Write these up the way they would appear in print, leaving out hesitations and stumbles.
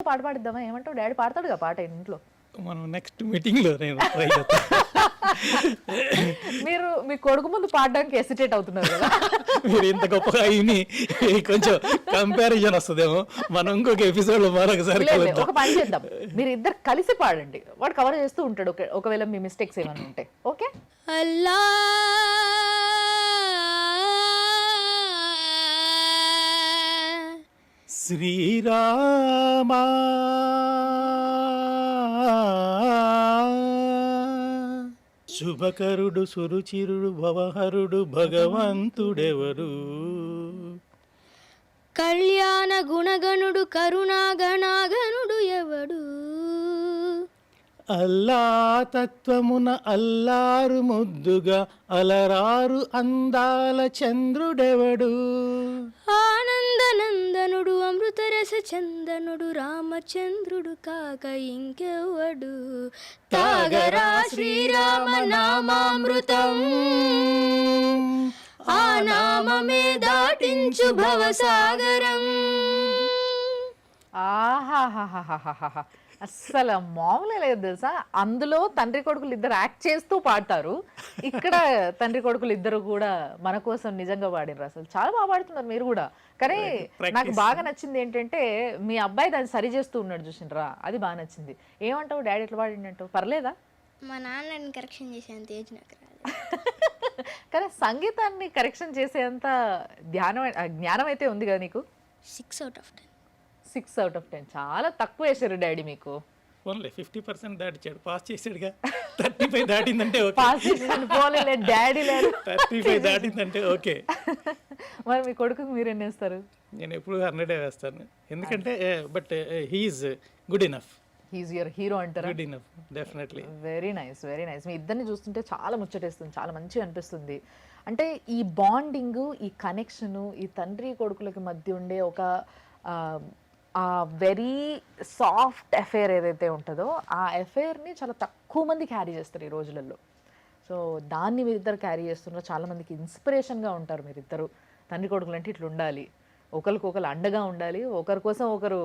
పాట పాడిద్దామా? ఏమంటావు? డాడీ పాడతాడుగా పాట ఇంట్లో. మనం నెక్స్ట్ మీటింగ్లో నేను ట్రై చేస్తాను. మీరు మీ కొడుకు ముందు పాడడానికి హెసిటేట్ అవుతున్నారు కదా. మీరు ఇంత గొప్పగా అయిని కొంచెం కంపారిజన్ వస్తుందేమో. మనం ఇంకొక ఎపిసోడ్లో మరొకసారి లేదు, కలుద్దాం. ఒక పని చేద్దాం, మీరు ఇద్దరు కలిసి పాడండి, వాడు కవర్ చేస్తూ ఉంటాడు. ఒకవేళ మీ మిస్టేక్స్ ఏమైనా ఉంటే ఓకే. అల్లా శ్రీరామా శుభకరుడు సురుచిరుడు భవహరుడు భగవంతుడెవరు? కళ్యాణ గుణగణుడు కరుణాగణాగణుడు ఎవడు? అల్లా తత్వమున అల్లారు ముద్దుగా అలరారు అందాల చంద్రుడెవడు? ఆనందనందనుడు అమృతరస చందనుడు రామచంద్రుడు కాక ఇంకెవడు? తాగరా శ్రీరామ నామామృతం, ఆ నామమే దాటించు భవసాగరం. ఆహాహాహాహాహా, అస్సలు మామూలే లేదు తెలుసా. అందులో తండ్రి కొడుకులు ఇద్దరు యాక్ట్ చేస్తూ పాడతారు, ఇక్కడ తండ్రి కొడుకులు ఇద్దరు కూడా మన కోసం నిజంగా పాడినారు. అసలు చాలా బాగా పాడుతున్నారు మీరు కూడా. కానీ నాకు బాగా నచ్చింది ఏంటంటే మీ అబ్బాయి దాన్ని సరి చేస్తూ ఉన్నాడు చూసిండ్రా, అది బాగా నచ్చింది. ఏమంటావు డాడీ ఎట్లా పాడిండంటావు? పర్లేదా? మా నాన్నని కరెక్షన్ చేసేంత ఏజ్ నాకు రాదు. కానీ సంగీతాన్ని కరెక్షన్ చేసేంత జ్ఞానం అయితే ఉంది కదా నీకు. 6 out of 10. 6 out of 10 చాలా తక్కువ వేసారు డాడీ మీకు. ఓన్లీ 50% దాటిచ్చాడు, పాస్ చేసాడుగా. 35 దాటిందంటే ఓకే. పాస్ చేసి పోలే డాడీ లేరు. 35 దాటిందంటే ఓకే. మరి మీ కొడుకుకి మీరు ఎన్ని వేస్తారు? నేను ఎప్పుడు 100 వేస్తాను, ఎందుకంటే but he's good enough. He's your hero అంటారా? Good enough, definitely. Very nice, very nice. మీ ఇద్దరిని చూస్తుంటే చాలా ముచ్చటేస్తుంది, చాలా మంచిగా అనిపిస్తుంది. అంటే ఈ బాండింగ్, ఈ కనెక్షను, ఈ తండ్రి కొడుకులకి మధ్య ఉండే ఒక వెరీ సాఫ్ట్ అఫేర్ ఏదైతే ఉంటుందో ఆ అఫేర్ని చాలా తక్కువ మంది క్యారీ చేస్తారు ఈ రోజులలో. సో దాన్ని మీరిద్దరు క్యారీ చేస్తున్నారు. చాలామందికి ఇన్స్పిరేషన్గా ఉంటారు మీరిద్దరు. తండ్రి కొడుకులు అంటే ఇట్లా ఉండాలి, ఒకరికొకరు అండగా ఉండాలి, ఒకరి కోసం ఒకరు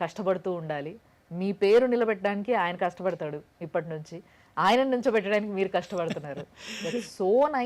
కష్టపడుతూ ఉండాలి. మీ పేరు నిలబెట్టడానికి ఆయన కష్టపడతాడు ఇప్పటి నుంచి, ఆయన నుంచో పెట్టడానికి మీరు కష్టపడుతున్నారు. So nice.